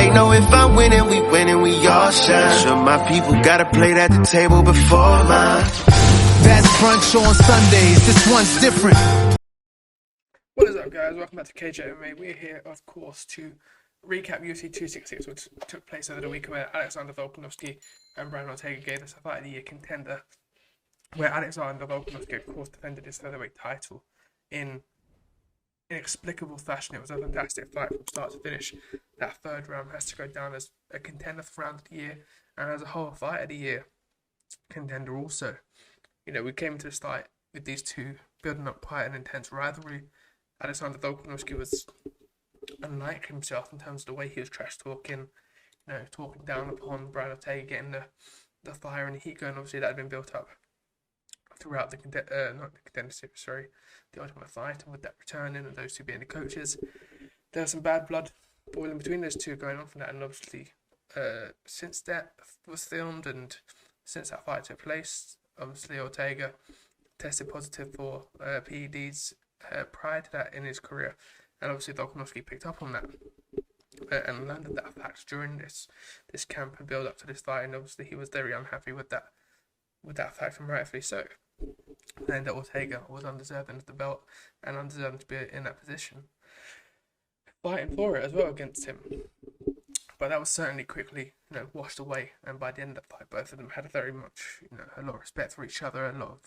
They know if I'm winning, we all shine. Sure, my people got a plate at the table before mine. That's brunch on Sundays. This one's different. What is up, guys? Welcome back to CageChat MMA. We're here, of course, to recap UFC 266, which took place over the week where Alexander Volkanovski and Brian Ortega gave us a Fight of the Year contender, where Alexander Volkanovski, of course, defended his featherweight title in inexplicable fashion. It was a fantastic fight from start to finish. That third round has to go down as a contender for round of the year, and as a whole Fight of the Year contender also. You know, we came into this fight with these two building up quite an intense rivalry. Alexander Volkanovski was unlike himself in terms of the way he was trash talking, you know, talking down upon Brian Ortega, getting the fire and the heat going. Obviously, that had been built up throughout the the Ultimate Fight, and with that returning and those two being the coaches, there was some bad blood boiling between those two going on from that. And obviously, since that was filmed and since that fight took place, obviously Ortega tested positive for PEDs prior to that in his career, and obviously Volkanovski picked up on that and landed that fact during this camp and build up to this fight, and obviously he was very unhappy with that fact, and rightfully so. And that Ortega was undeserving of the belt and undeserving to be in that position, fighting for it as well against him. But that was certainly quickly, you know, washed away. And by the end of the fight, both of them had very much, you know, a lot of respect for each other, a lot of,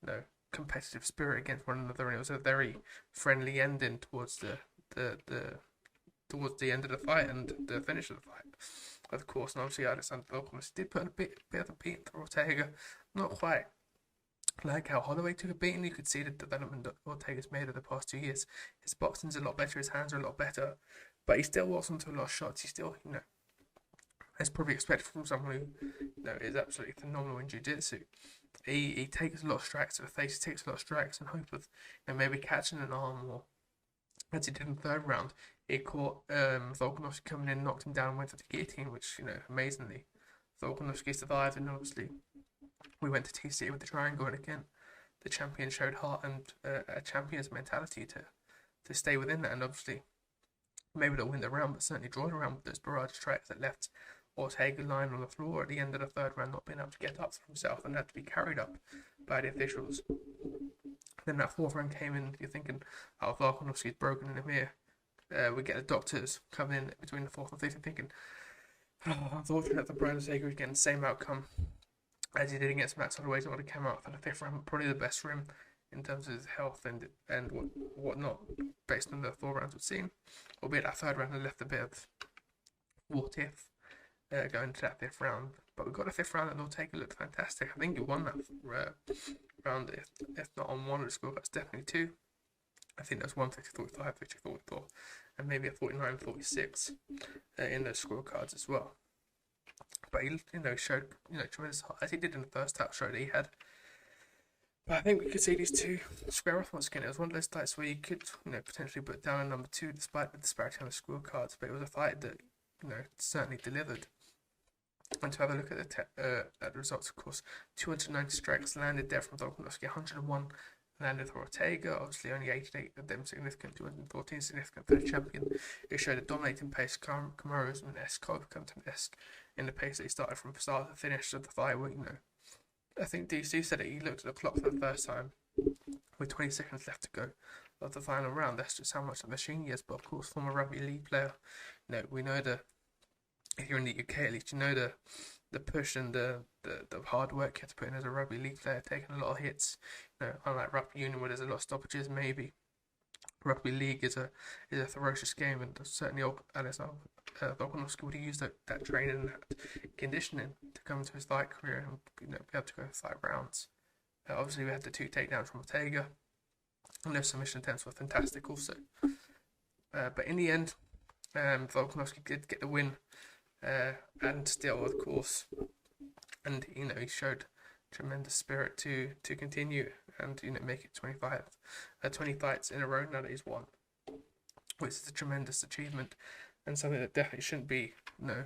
you know, competitive spirit against one another, and it was a very friendly ending towards the end of the fight and the finish of the fight, of course. And obviously, Alexander Volkanovski did put a bit of a beating for Ortega, not quite like how Holloway took a beating. You could see the development that Ortega's made over the past 2 years. His boxing's a lot better, his hands are a lot better, but he still walks onto a lot of shots. He still, you know, as probably expected from someone who, you know, is absolutely phenomenal in jiu-jitsu. He takes a lot of strikes to the face, he takes a lot of strikes in hope of, you know, maybe catching an arm, or as he did in the third round, he caught Volkanovski coming in, knocked him down, and went for the guillotine, which, you know, amazingly, Volkanovski survived. And obviously we went to TC with the triangle, and again, the champion showed heart and a champion's mentality to stay within that, and obviously maybe they'll win the round, but certainly draw the round with those barrage strikes that left Ortega lying on the floor at the end of the third round, not being able to get up for himself, and had to be carried up by the officials. Then that fourth round came in, you're thinking, oh, Volkanovski's broken in him here. We get the doctors coming in between the fourth and fifth, and thinking, oh, unfortunate that Brian Ortega is getting the same outcome as he did against Max Holloway. He would have come out for the fifth round, probably the best for him in terms of his health and whatnot, based on the 4 rounds we've seen. Albeit that third round had left a bit of what if going into that fifth round. But we got a fifth round, and Ortega looked fantastic. I think he won that round, if not on one of the scorecards, definitely 2. I think that was 150-45, 50-44, and maybe a 49-46 in those scorecards as well. But he, you know, showed, you know, tremendous heart, as he did in the first half show that he had. But I think we could see these two square off once again. It was one of those fights where you could, you know, potentially put down a number 2 despite the disparity on the scorecards. But it was a fight that, you know, certainly delivered. And to have a look at the results, of course, 290 strikes landed there from Volkanovski, 101 landed for Ortega. Obviously, only 88 of them significant, 214 significant for the champion. It showed a dominating pace, Kamaru's-esque, Covington-esque, in the pace that he started from start to finish of the fight. Where, you know, I think DC said it, he looked at the clock for the first time with 20 seconds left to go of the final round. That's just how much of a machine he is. But of course, former rugby league player, you know, we know if you're in the UK at least, you know the push and the hard work you have to put in as a rugby league player, taking a lot of hits. You know, unlike rugby union where there's a lot of stoppages, maybe rugby league is a ferocious game, and certainly Alexander Volkanovski would have used that training and that conditioning to come into his fight career and, you know, be able to go 5 rounds. Obviously, we had the 2 takedowns from Ortega, and those submission attempts were fantastic also. But in the end, Volkanovski did get the win. And still, of course, and, you know, he showed tremendous spirit to continue and, you know, make it 20 fights in a row now that he's won, which is a tremendous achievement and something that definitely shouldn't be, you know,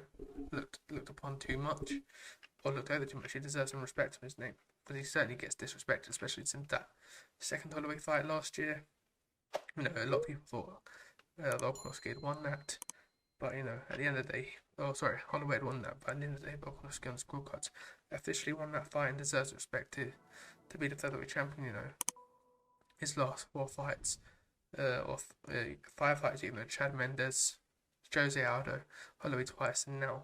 looked upon too much or looked over too much. He deserves some respect for his name, but he certainly gets disrespected, especially since that second Holloway fight last year. You know, a lot of people thought Volkanovski had won that. But, you know, at the end of the day, Holloway had won that, but at the end of the day, Volkanovski on the scorecards officially won that fight and deserves respect to be the featherweight champion, you know. His last 4 fights, 5 fights even, though Chad Mendes, Jose Aldo, Holloway twice, and now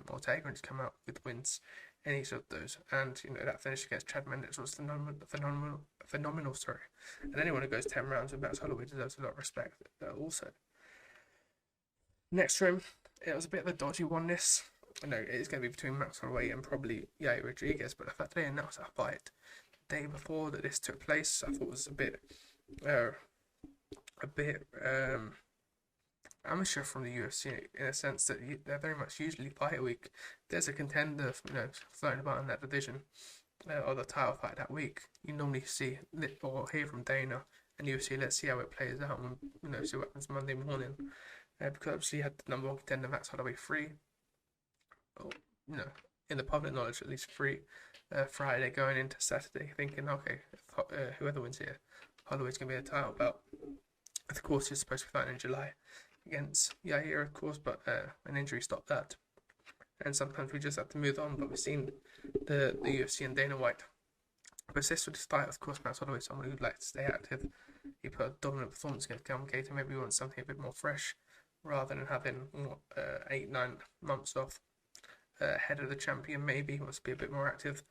Ortega has come out with wins in each of those. And, you know, that finish against Chad Mendes was phenomenal, sorry. And anyone who goes 10 rounds with Max Holloway deserves a lot of respect also. Next to him, it was a bit of a dodgy one, this. I know it's going to be between Max Holloway and probably Yair Rodriguez, but the fact they announced that fight the day before that this took place, I thought was a bit amateur from the UFC, in a sense that they're very much usually fight week. There's a contender, you know, floating about in that division or the title fight that week. You normally see or hear from Dana and UFC. Let's see how it plays out, and, you know, see what happens Monday morning. Because obviously you had the number 1 contender Max Holloway free, or, you know, in the public knowledge at least free, Friday going into Saturday, thinking, okay, if, whoever wins here, Holloway's going to be a title belt. Of course, he's supposed to be fighting in July against Yair, of course, but an injury stopped that. And sometimes we just have to move on, but we've seen the UFC and Dana White persist with this fight. Of course, Max Holloway is someone who'd like to stay active. He put a dominant performance against Gator. Maybe he wants something a bit more fresh, rather than having 8-9 months off ahead of the champion. Maybe he wants to be a bit more active,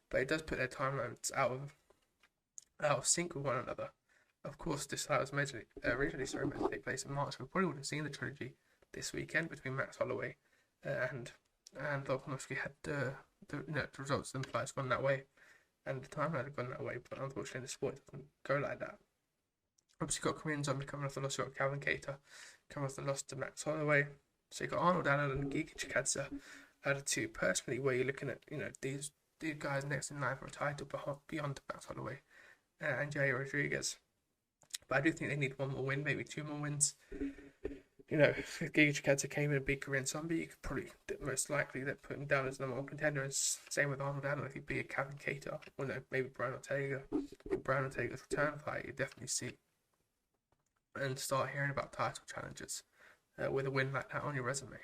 but it does put their timelines out of sync with one another. Of course, this fight was meant to take place in March. We probably would have seen the trilogy this weekend between Max Holloway and Volkanovski had the results and fights gone that way, and the timeline had gone that way. But unfortunately, the sport doesn't go like that. Obviously, got Korean Zombie coming off the loss. You got Calvin Cater coming off the loss to Max Holloway. So you got Arnold Allen and Giga Chikadze out of 2. Personally, where you're looking at, you know, these guys next in line for a title beyond Max Holloway and Yair Rodriguez. But I do think they need 1 more win, maybe 2 more wins. You know, if Giga Chikadze came in and beat Korean Zombie, you could probably, most likely, they'd put him down as number 1 contender. And same with Arnold Allen. If he beat Calvin Cater, or no, maybe Brian Ortega. Brian Ortega's return fight, you definitely see and start hearing about title challenges with a win like that on your resume.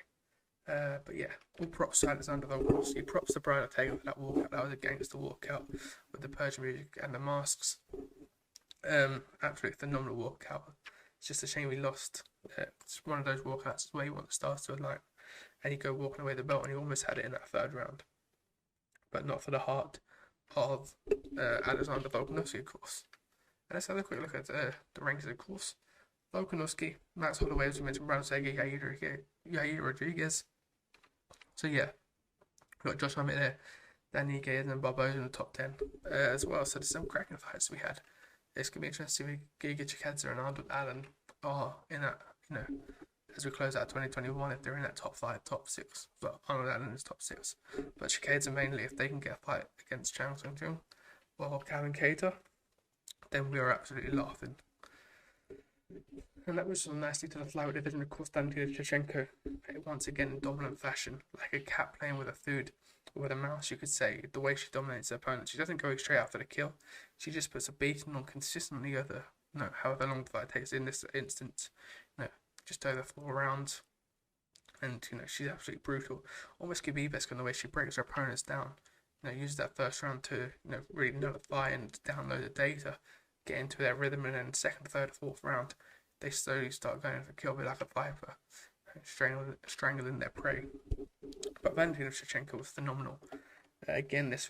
But yeah, all props to Alexander Volkanovski. Props to Brian Ortega for that walkout. That was a gangster walkout with the Persian music and the masks. Absolutely phenomenal walkout. It's just a shame we lost. It's one of those walkouts where you want the stars to align and you go walking away the belt, and you almost had it in that 3rd round, but not for the heart of Alexander Volkanovski, of course. And let's have a quick look at the rankings, of course. Volkanovski, Max Holloway, as we mentioned, Brian Ortega, Yair Rodriguez. So yeah, we've got Josh Emmett there, Danny Gayes and Barboza in the top 10 as well. So there's some cracking fights we had. It's going to be interesting to see Giga Chikadze and Arnold Allen are in that, you know, as we close out 2021, if they're in that top 5, top 6. But Arnold Allen is top 6. But Chikadze mainly, if they can get a fight against Chang Sung Jung or Calvin Cater, then we are absolutely laughing. And that moves on nicely to the flyweight division. Of course, Valentina Shevchenko, once again in dominant fashion, like a cat playing with a food, with a mouse, you could say. The way she dominates her opponent, she doesn't go straight after the kill. She just puts a beating on consistently over, however long the fight takes. In this instance, just over 4 rounds, and she's absolutely brutal. Almost Khabibesque in the way she breaks her opponents down. Uses that first round to really nullify and download the data, get into their rhythm, and then 2nd, 3rd, 4th round, they slowly start going for kill, like a viper, strangling their prey. But Valentina Shevchenko was phenomenal again this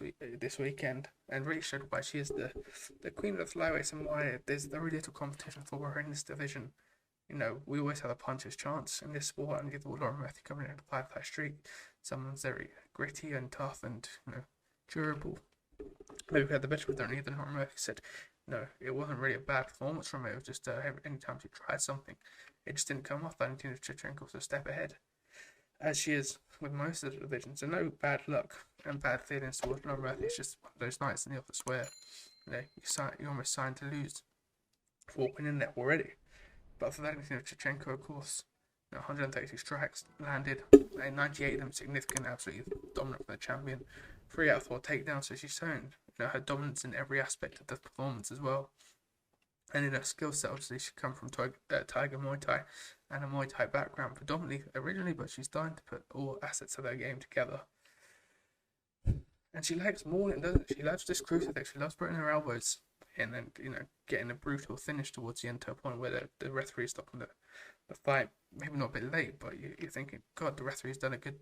weekend, and really showed why she is the queen of the flyweights and why there's very little competition for her in this division. We always have a puncher's chance in this sport, and with Lauren Murphy coming in at a 5-fight streak, someone's very gritty and tough and durable. Maybe we had the best with don't even. Lauren Murphy said, it wasn't really a bad performance from it. It was just any time she tried something, it just didn't come off. Valentina Shevchenko was a step ahead, as she is with most of the divisions. So no bad luck and bad feelings towards Lauren Murphy. It's just one of those nights in the office where you're almost signed to lose, walking in there already. But for Valentina Shevchenko, of course, 132 strikes landed, and 98 of them significant, absolutely dominant for the champion. 3 out of 4 takedowns, so she's shown her dominance in every aspect of the performance as well. And in her skill set, obviously, she come from Tiger Muay Thai and a Muay Thai background predominantly originally, but she's starting to put all assets of her game together. And she likes mauling, doesn't she? She loves this crucifix. She loves putting her elbows in and, getting a brutal finish towards the end to a point where the referee is stopping the fight. Maybe not a bit late, but you're thinking, God, the referee's done a good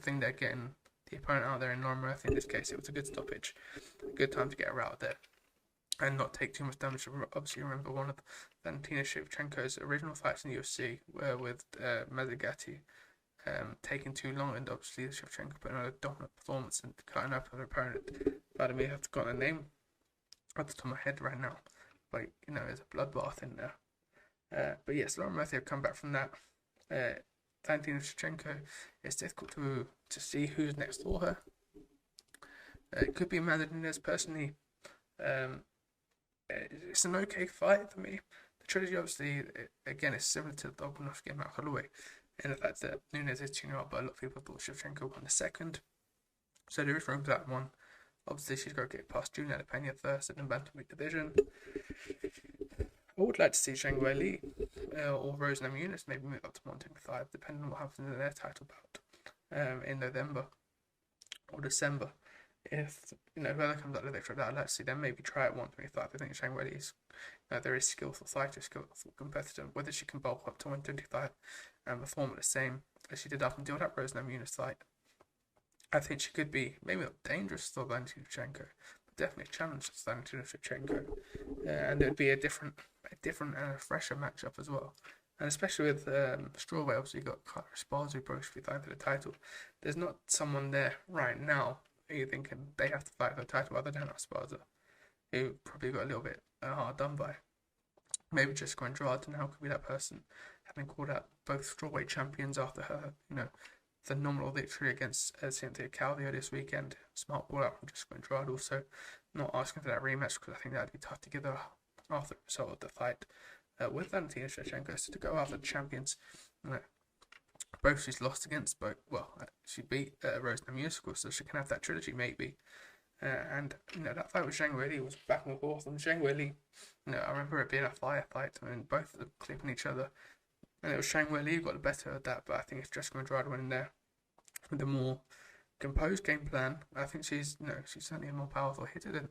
thing there, getting the opponent out there in Lauren Murphy. In this case, it was a good stoppage. A good time to get her out there and not take too much damage. Obviously, remember one of Valentina Shevchenko's original fights in the UFC were with Mazagati. Taking too long, and obviously Shevchenko putting on a dominant performance and cutting up her opponent. But I mean, I have got a name at the top of my head right now, but there's a bloodbath in there. But yes, Lauren Murphy have come back from that. Valentina Shevchenko, it's difficult to see who's next for her. It could be Amanda Nunes. Personally, it's an okay fight for me. The trilogy, obviously, again, is similar to the Volkanovski and Holloway, in the fact that Nunes is 2-0 up, but a lot of people thought Shevchenko won the second. So there is room for that one. Obviously, she's got to get past Juliana Pena first in the bantamweight division. I would like to see Zhang Weili or Rose Namajunas maybe move up to 125, depending on what happens in their title bout in November or December. If whoever comes out of the victory, I'd like to see them maybe try at 125. I think Zhang Weili is very skillful fighter, skillful competitor. Whether she can bulk up to 125 and perform at the same as she did up until that Rose Namajunas fight, I think she could be maybe not dangerous for Valentina Shevchenko, but definitely a challenge to Valentina Shevchenko, and it would be a different and a fresher matchup as well. And especially with strawweight, obviously you've got Carla Esparza who broke to be fighting for the title. There's not someone there right now who you're thinking they have to fight for the title other than Esparza, who probably got a little bit hard done by. Maybe Jessica Andrade now could be that person, having called out both strawweight champions after her, phenomenal victory against Cynthia Calvillo this weekend. Smart call out from Jessica Andrade, also not asking for that rematch because I think that'd be tough to give her after the result of the fight with Valentina Shevchenko. So to go after the champions, both she's lost against, but she beat Rose Namajunas, so she can have that trilogy maybe. And that fight with Zhang Weili was back and forth, and Zhang Weili, I remember it being a fire fight, both of them clipping each other, and it was Zhang Weili who got the better of that. But I think if Jessica Andrade went in there with a more composed game plan, I think she's certainly a more powerful hitter than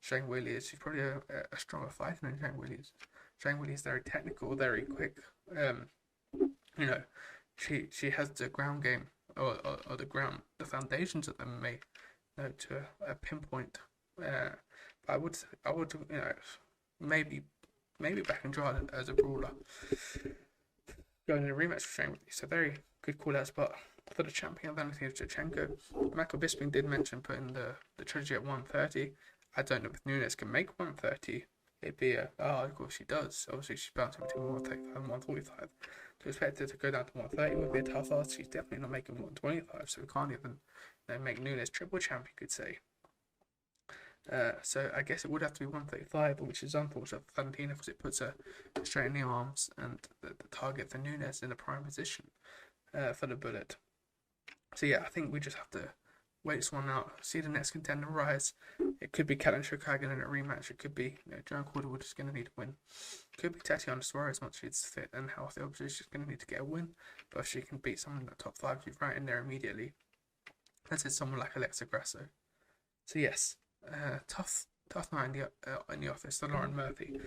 Zhang Weili is. She's probably a stronger fighter than Zhang Weili is. Zhang Weili is very technical, very quick. She has the ground game or the foundations of MMA, to a pinpoint. But I would maybe back Andrade as a brawler. Going in a rematch with Zhang Weili. So very good call outs, but for the champion Valentina Shevchenko, Michael Bisping did mention putting the trilogy at 130. I don't know if Nunes can make 130. It'd be of course she does. Obviously she's bouncing between 135 and 145. To expect her to go down to 130 would be a tough ask. She's definitely not making 125, so we can't even make Nunes triple champ, you could say. So I guess it would have to be 135, which is unfortunate for Valentina because it puts her straight in the arms and the target for Nunes in a prime position for the bullet. So yeah, I think we just have to wait this one out, see the next contender rise. It could be Katlyn Chookagian in a rematch. It could be Joanne Calderwood is going to need a win. It could be Tatiana Suarez once she's fit and healthy. Obviously she's going to need to get a win, but if she can beat someone in the top 5, she's right in there immediately. As is someone like Alexa Grasso. So yes, tough night in the office for Lauren Murphy,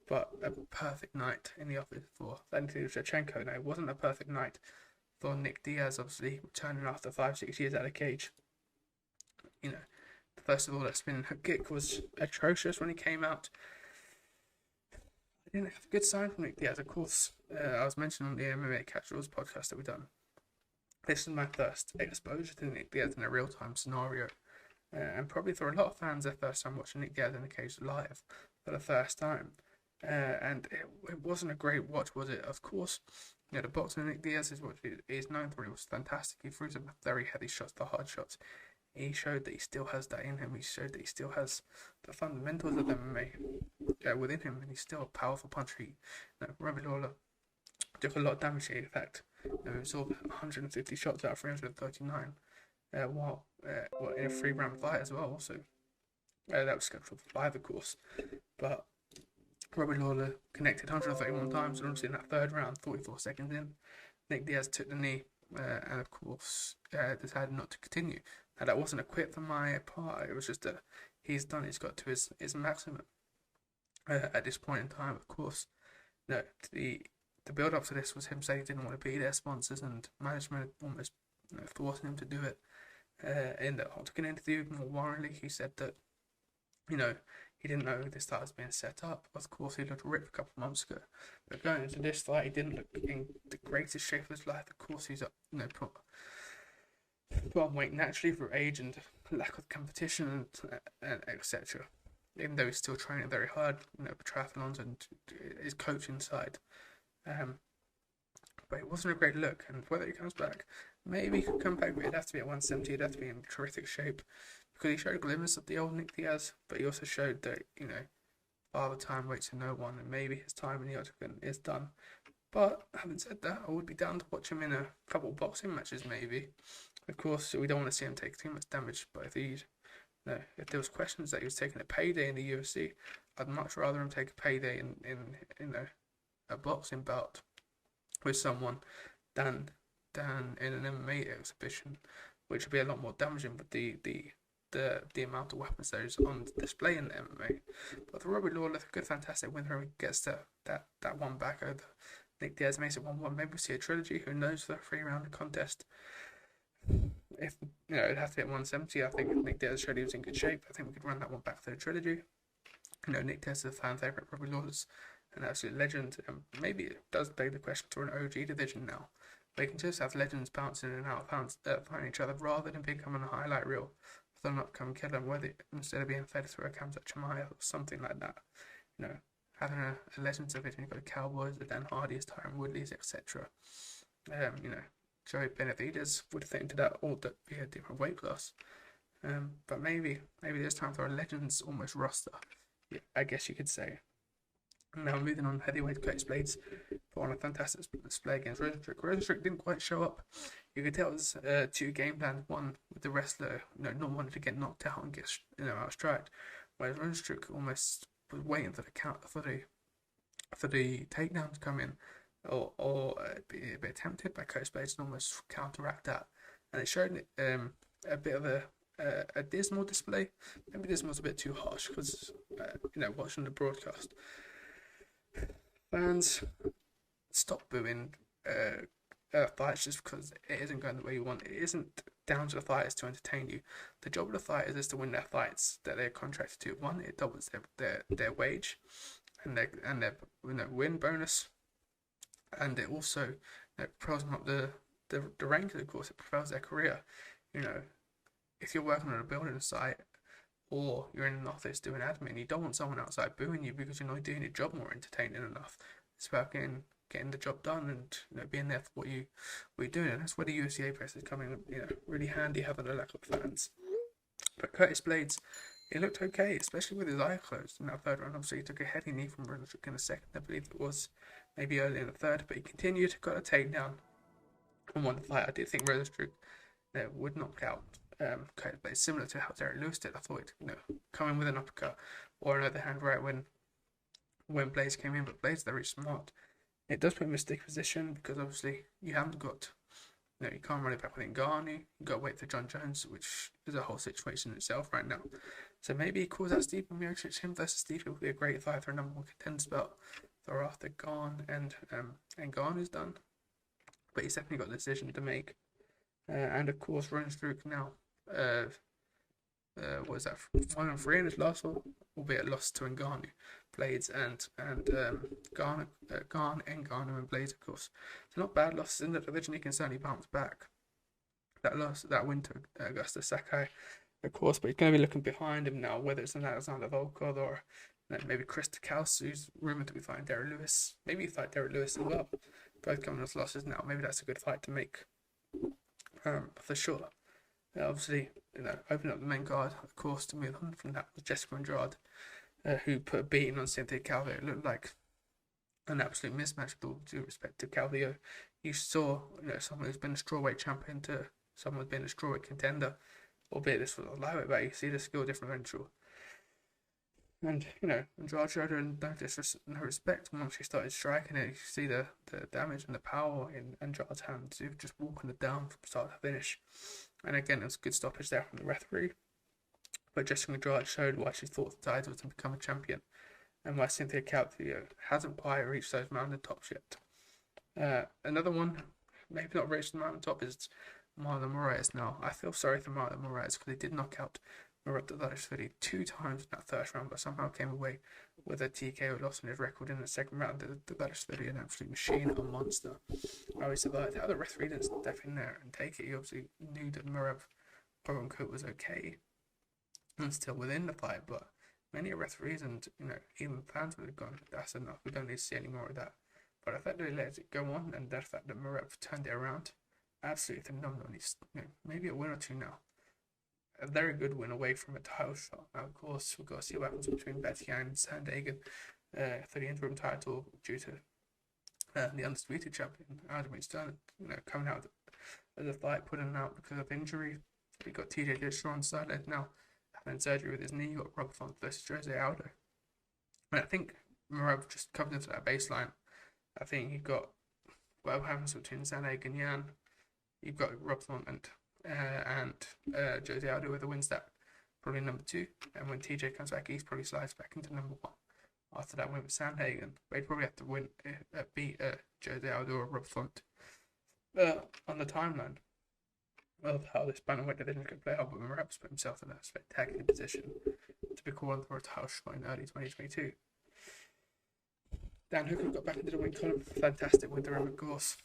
but a perfect night in the office for Valentina Shevchenko. Now it wasn't a perfect night for Nick Diaz, obviously returning after 5-6 years out of cage. First of all, that spinning hook kick was atrocious when he came out. I didn't have a good sign from Nick Diaz, of course. I was mentioning on the MMA Casuals podcast that we've done. This is my first exposure to Nick Diaz in a real-time scenario. And probably for a lot of fans, their first time watching Nick Diaz in the cage live for the first time. And it wasn't a great watch, was it? Of course, the boxing of Nick Diaz is what he is known for. It was fantastic. He threw some very heavy shots, the hard shots. He showed that he still has that in him. He showed that he still has the fundamentals of MMA within him, and he's still a powerful puncher. Robbie Lawler took a lot of damage here. In fact, he absorbed 150 shots out of 339 while in a 3-round fight as well. Also, that was scheduled for 5, of course. But Robbie Lawler connected 131 times, and obviously in that third round, 44 seconds in, Nick Diaz took the knee, and of course decided not to continue. Now that wasn't a quit from my part, it was just a he's done, he's got to his maximum at this point in time. Of course, no, the build up to this was him saying he didn't want to be their sponsors, and management almost forcing him to do it. In the Octagon interview, more warranty, he said that he didn't know this fight was being set up. Of course, he looked ripped a couple of months ago, but going into this fight, he didn't look in the greatest shape of his life. Of course, he's put on weight naturally through age and lack of competition and etc. Even though he's still training very hard, triathlons and his coaching side. But it wasn't a great look, and whether he comes back, maybe he could come back, but it'd have to be at 170, it'd have to be in terrific shape, because he showed a glimpse of the old Nick Diaz, but he also showed that, Father Time waits for no one, and maybe his time in the Octagon is done. But having said that, I would be down to watch him in a couple of boxing matches, maybe. Of course, we don't want to see him take too much damage, but if there was questions that he was taking a payday in the UFC, I'd much rather him take a payday in a boxing bout with someone than in an MMA exhibition, which would be a lot more damaging with the amount of weapons that is on display in the MMA. But for Robbie Lawler, a good, fantastic win, he gets that one back over Nick Diaz, makes it 1-1. Maybe we'll see a trilogy. Who knows, for a 3-round contest? If it'd have to be at 170. I think Nick Diaz showed he was in good shape. I think we could run that one back for the trilogy. Nick Diaz is a fan favorite. Robbie Lawler's an absolute legend. Maybe it does beg the question for an OG division now. They can just have legends bouncing in and out, fighting each other, rather than becoming a highlight reel for an upcoming killer, whether instead of being fed through a Khamzat Chimaev or something like that. Having a legends division, you've got the Cowboys, the Dan Hardys, Tyron Woodleys, etc. Joey Benavidez would fit into that, or be a different weight class. But maybe there's time for a legends almost roster, I guess you could say. Now moving on, heavyweight Curtis Blades put on a fantastic display against Rosenstruck. Rosenstruck didn't quite show up. You could tell it was two game plans. One with the wrestler, not wanting to get knocked out and get outstriked, whereas Rosenstruck almost was waiting for the count for the takedown to come in, or be a bit tempted by Curtis Blades and almost counteract that. And it showed a bit of a dismal display. Maybe dismal was a bit too harsh, because watching the broadcast, fans stop booing fights just because it isn't going the way you want. It isn't down to the fighters to entertain you. The job of the fighters is to win their fights that they're contracted to. One, it doubles their wage and their win bonus, and it also propels them up the rank. Of course, it propels their career. If you're working on a building site, or you're in an office doing admin, you don't want someone outside booing you because you're not doing your job more entertaining enough. It's about getting the job done and being there for what you're doing. And that's where the UFC press is coming really handy, having a lack of fans. But Curtis Blades, he looked okay, especially with his eye closed in that third round. Obviously, he took a heavy knee from Rosenstruck in the second, I believe it was, maybe early in the third, but he continued, got a takedown and won the fight. I did think Rosenstruck would knock out Curtis Blades, similar to how Derek Lewis did. I thought come in with an uppercut or another hand right when Blades came in, but Blades, they're really smart. It does put him in a sticky position because obviously you haven't got, you can't run it back with Ngannou. You've got to wait for John Jones, which is a whole situation in itself right now. So maybe he calls out Stipe Miocic. Him versus Stipe would be a great fight for a number one contender belt. Thereafter, Gane and Gane is done, but he's definitely got a decision to make. And of course, Rosenstruck now, what is that? 1-3 in his last one, albeit lost to Ngannou, Blades and Gane and Blades, of course. So not bad losses in the division. He can certainly bounce back. That win to Augusta Sakai, of course, but he's going to be looking behind him now, whether it's Alexander Volkov or maybe Chris Dakaus, who's rumoured to be fighting Derek Lewis. Maybe he fight Derek Lewis as well. Both coming as losses now. Maybe that's a good fight to make. For sure. Obviously, open up the main card, of course, to move on from that was Jessica Andrade, who put a beating on Cynthia Calvillo. It looked like an absolute mismatch with all due respect to Calvillo. You saw, someone who's been a strawweight champion to someone who's been a strawweight contender, albeit this was a lightweight, but you see the skill differential. And, Andrade showed her no respect once she started striking it. You see the damage and the power in Andrade's hands, just walking it down from start to finish. And again, it was a good stoppage there from the referee. But Jessica Andrade showed why she thought the title to become a champion, and why Cynthia Calvillo hasn't quite reached those mountaintops yet. Another one, maybe not reached the mountaintop, is Marlon Moraes. Now, I feel sorry for Marlon Moraes because he did knock out Murad 2 times in that first round, but somehow came away with a TKO loss in his record in the second round. The an absolute machine, a monster. How he survived, how the referee didn't step in there and take it. He obviously knew that Murad, quote unquote, was okay and still within the fight, but many referees and even fans would have gone, that's enough, we don't need to see any more of that. But the fact that he let it go on, and the fact that Murad turned it around, absolutely phenomenal. He's maybe a win or two now. A very good win away from a title shot. Now, of course, we've got to see what happens between Betty and Sandhagen for the interim title due to the undisputed champion, Aljamain Sterling, coming out of the fight, putting out because of injury. We got TJ Dillashaw on sideline now, having surgery with his knee. You got Rob Font versus Jose Aldo. And I think Murad just comes into that baseline. I think you've got whatever happens between Sandhagen and Yan. You've got Rob Font and Jose Aldo with the wins that probably number 2, and when TJ comes back, he's probably slides back into number 1 after that win with Sandhagen. But he'd probably have to beat Jose Aldo or Rob Font on the timeline of how this bantamweight division could play out. But Murab's put himself in a spectacular position to be called for a title shot in early 2022. Dan Hooker got back into the win column. Fantastic with the rim, of course.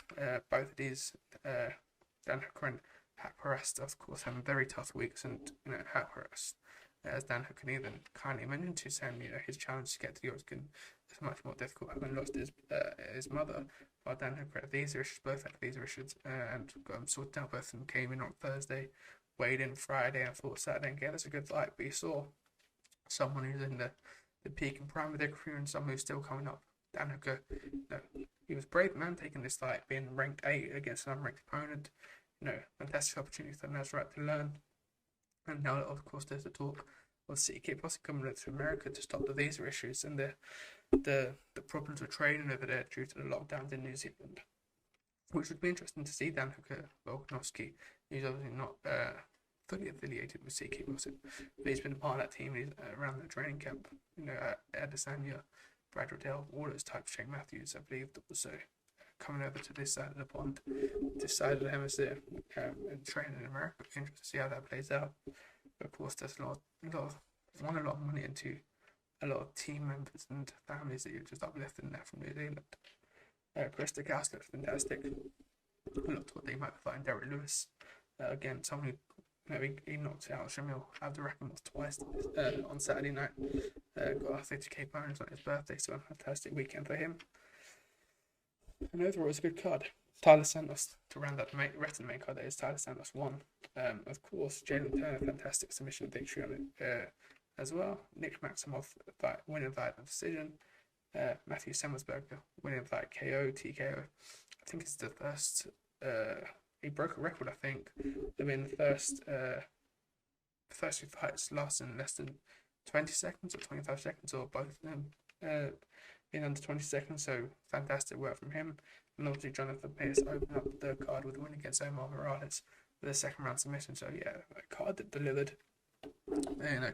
Both of these, Dan Hooker and Pat Perez, of course, having very tough weeks, and Pat Perez, as Dan Hooker even kindly mentioned to Sam, his challenge to get to the Octagon is much more difficult, having lost his mother. While Dan Hooker had visa issues, both had visa issues, and got them sorted out. Both of them came in on Thursday, weighed in Friday, and fought Saturday, and gave us a good fight. But you saw someone who's in the peak and prime of their career, and someone who's still coming up. Dan Hooker, he was brave man taking this fight, being ranked 8 against an unranked opponent. Fantastic opportunity for Nasrat to learn. And now, of course, there's the talk of City Kickboxing coming to America to stop the visa issues and the problems with training over there due to the lockdowns in New Zealand, which would be interesting to see. Dan Hooker, Volkanovski, he's obviously not fully affiliated with City Kickboxing, but he's been a part of that team. He's around the training camp, at Adesanya, Brad Riddell, all those types. Shane Matthews, I believe, also coming over to this side of the pond, this side of the hemisphere, and training in America. Interesting to see how that plays out. But of course, there's a lot of money into a lot of team members and families that you're just uplifting there from New Zealand. Chris Dukowski looks fantastic. I looked what they might be fighting Derek Lewis. Again, someone who he knocked out Shamil Abdurakhimov twice on Saturday night. Got a 50k bonus on his birthday, so a fantastic weekend for him. And overall, it was a good card. Tyler Santos, to round out the rest of the main card, that is Tyler Santos won. Of course, Jalen Turner, fantastic submission victory on it as well. Nick Maximov winning via decision. Matthew Semmelsberger winning via KO, TKO. I think it's the first. He broke a record, I think, of being the first 2 fights lasting less than 20 seconds or 25 seconds, or both of them being under 20 seconds. So fantastic work from him. And obviously Jonathan Pierce opened up the card with a win against Omar Morales with a second round submission. So yeah, a card that delivered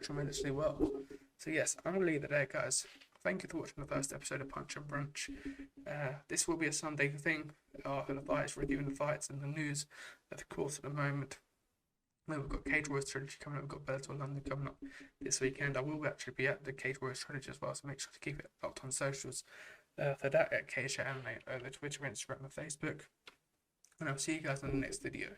tremendously well. So yes, I'm going to leave it there, guys. Thank you for watching the first episode of Punch and Brunch. This will be a Sunday thing after the fights, reviewing the fights and the news at the course at the moment. We've got Cage Warriors Trilogy coming up. We've got Bellator London coming up this weekend. I will actually be at the Cage Warriors Trilogy as well, so make sure to keep it locked on socials for that at CageChat MMA, the Twitter, Instagram, and Facebook. And I'll see you guys in the next video.